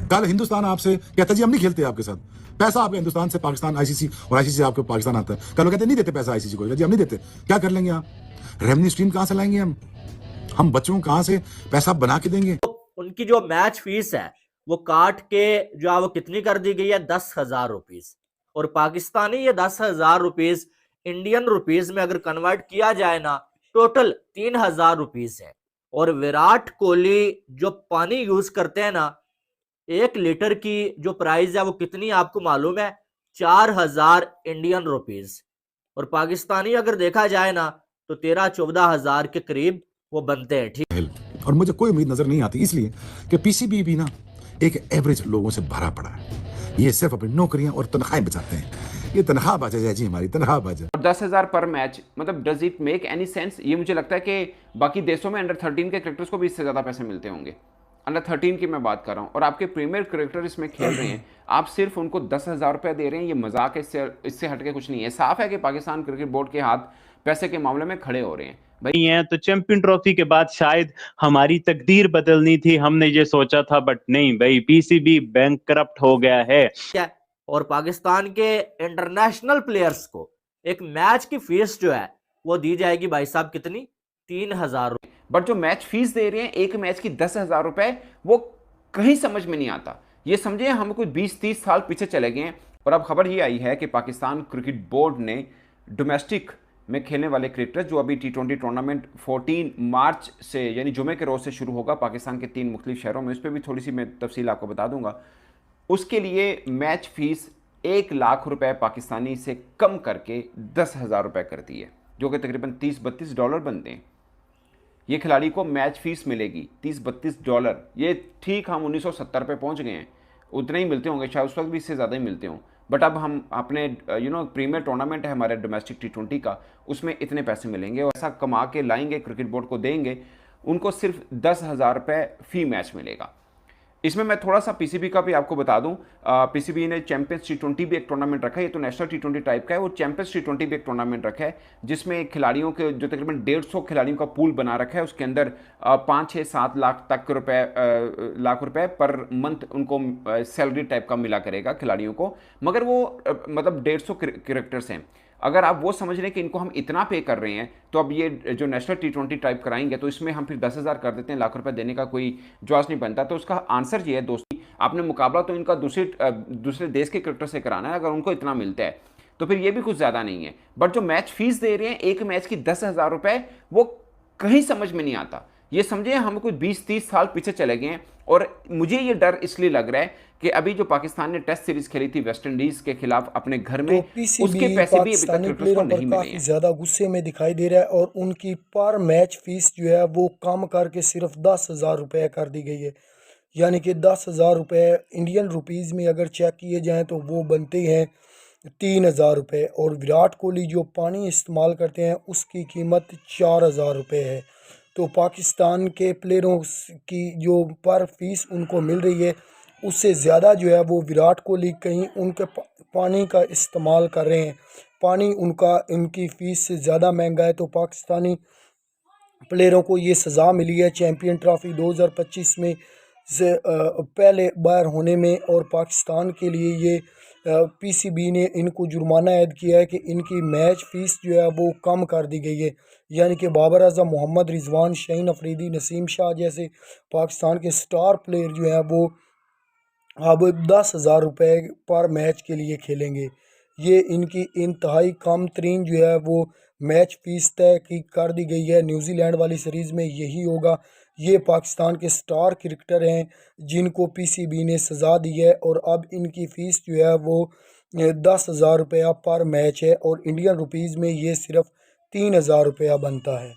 कल हिंदुस्तान आपसे कहता जी हम नहीं खेलते आपके साथ, पैसा आपके हिंदुस्तान से पाकिस्तान आईसीसी और आईसीसी आपके पाकिस्तान आता है, कल वो कहते नहीं देते पैसा आईसीसी को, जी हम नहीं देते, क्या कर लेंगे आप? रेवेन्यू स्ट्रीम कहां से लाएंगे हम बच्चों को कहां से पैसा बना के देंगे? उनकी जो मैच फीस है वो काट के जो है वो कितनी कर दी गई है, 10,000 रुपीज। और पाकिस्तानी ये 10,000 रुपीज इंडियन रुपीज में अगर कन्वर्ट किया जाए ना, टोटल 3,000 रुपीज है। और विराट कोहली जो पानी यूज करते हैं ना, 1 लीटर की जो प्राइस है वो कितनी आपको मालूम है? 4,000 इंडियन रुपीज। और पाकिस्तानी अगर देखा जाए ना तो 13-14 हजार के करीब वो बनते हैं, ठीक। और मुझे कोई उम्मीद नजर नहीं आती, इसलिए कि पीसीबी भी ना एक एवरेज लोगों से भरा पड़ा है। ये सिर्फ अपनी नौकरियां और तनख्वाहें बचाते हैं। ये तनख्वाह बचा जाए जी, हमारी तनख्वाह बचा। और 10,000 पर मैच, मतलब does it make any sense? ये मुझे लगता है कि बाकी देशों में अंडर 13 के क्रिकेटर्स को भी इससे ज़्यादा पैसे मिलते होंगे। अंडर 13 की मैं बात कर रहा हूँ, और आपके प्रीमियर क्रिकेटर इसमें खेल रहे हैं, आप सिर्फ उनको 10,000 रुपये दे रहे हैं। ये मजाक है, इससे हटके कुछ नहीं है। साफ है कि पाकिस्तान क्रिकेट बोर्ड के हाथ पैसे के मामले में खड़े हो रहे हैं भाई है। तो चैंपियन ट्रॉफी के बाद शायद हमारी तकदीर बदलनी थी, हमने ये सोचा था, बट नहीं भाई, पीसीबी बैंकरप्ट हो गया है। क्या? और पाकिस्तान के इंटरनेशनल प्लेयर्स को एक मैच की फीस जो है वो दी जाएगी भाई साहब, कितनी? 3,000 रुपये। बट जो मैच फीस दे रहे हैं एक मैच की 10,000 रुपए, वो कहीं समझ में नहीं आता। ये समझे हम कोई 20-30 साल पीछे चले गए हैं। और अब खबर ये आई है कि पाकिस्तान क्रिकेट बोर्ड ने डोमेस्टिक में खेलने वाले क्रिकेटर्स, जो अभी T20 टूर्नामेंट 14 मार्च से यानी जुमे के रोज से शुरू होगा पाकिस्तान के 3 मुख्तलिफ शहरों में, उस पर भी थोड़ी सी मैं तफसील आपको बता दूंगा। उसके लिए मैच फीस 1 लाख रुपए पाकिस्तानी से कम करके 10,000 रुपये कर दी है, जो कि तकरीबन $30-32 बनते हैं। ये खिलाड़ी को मैच फीस मिलेगी $30-32। ये ठीक हम 1970 पे पहुंच गए हैं, उतने ही मिलते होंगे, शायद उस वक्त भी इससे ज़्यादा ही मिलते हों। बट अब हम अपने प्रीमियर टूर्नामेंट है हमारे डोमेस्टिक T20 का, उसमें इतने पैसे मिलेंगे और ऐसा कमा के लाएंगे, क्रिकेट बोर्ड को देंगे, उनको सिर्फ 10,000 रुपये फी मैच मिलेगा। इसमें मैं थोड़ा सा पीसीबी का भी आपको बता दूं। पीसीबी ने चैंपियंस T20 भी एक टूर्नामेंट रखा है। ये तो नेशनल T20 टाइप का है, वो चैंपियंस T20 भी एक टूर्नामेंट रखा है, जिसमें खिलाड़ियों के जो तकरीबन 150 खिलाड़ियों का पूल बना रखा है। उसके अंदर 5-6-7 लाख तक लाख रुपए पर मंथ उनको सैलरी टाइप का मिला करेगा खिलाड़ियों को। मगर वो मतलब 150 क्रिकेटर्स हैं। अगर आप वो समझ लें कि इनको हम इतना पे कर रहे हैं, तो अब ये जो नेशनल T20 टाइप कराएंगे तो इसमें हम फिर 10,000 कर देते हैं, लाख रुपए देने का कोई जवाब नहीं बनता। तो उसका आंसर ये है दोस्ती, आपने मुकाबला तो इनका दूसरे देश के क्रिकेटर से कराना है। अगर उनको इतना मिलता है तो फिर ये भी कुछ ज़्यादा नहीं है। बट जो मैच फीस दे रहे हैं एक मैच की 10,000 रुपये, वो कहीं समझ में नहीं आता। ये समझे हम कोई 20-30 साल पीछे चले गए हैं। और मुझे ये डर इसलिए लग रहा है कि अभी जो पाकिस्तान ने टेस्ट सीरीज खेली थी वेस्ट इंडीज के खिलाफ अपने घर में, तो उसके पैसे भी अभी तक क्रिकेटर्स को नहीं मिले हैं। ज़्यादा गुस्से में दिखाई दे रहा है और उनकी पर मैच फीस जो है वो कम करके सिर्फ 10,000 रुपये कर दी गई है। यानी कि 10,000 रुपये इंडियन रुपीज़ में अगर चेक किए जाएँ तो वो बनते हैं 3,000 रुपये। और विराट कोहली जो पानी इस्तेमाल करते हैं उसकी कीमत 4,000 रुपये है। तो पाकिस्तान के प्लेयरों की जो पर फीस उनको मिल रही है उससे ज़्यादा जो है वो विराट कोहली कहीं उनके पानी का इस्तेमाल कर रहे हैं। पानी उनकी फ़ीस से ज़्यादा महंगा है। तो पाकिस्तानी प्लेयरों को ये सज़ा मिली है चैम्पियन ट्रॉफी 2025 में से पहले बाहर होने में। और पाकिस्तान के लिए ये पीसीबी ने इनको जुर्माना ऐड किया है कि इनकी मैच फीस जो है वो कम कर दी गई है। यानी कि बाबर आजम, मोहम्मद रिजवान, शाहीन अफरीदी, नसीम शाह जैसे पाकिस्तान के स्टार प्लेयर जो हैं वो अब 10,000 रुपये पर मैच के लिए खेलेंगे। ये इनकी इंतहाई कम तरीन जो है वो मैच फीस तय की कर दी गई है। न्यूजीलैंड वाली सीरीज़ में यही होगा। ये पाकिस्तान के स्टार क्रिकेटर हैं जिनको पीसीबी ने सज़ा दी है और अब इनकी फ़ीस जो है वो 10,000 रुपया पर मैच है और इंडियन रुपीज़ में ये सिर्फ 3,000 रुपया बनता है।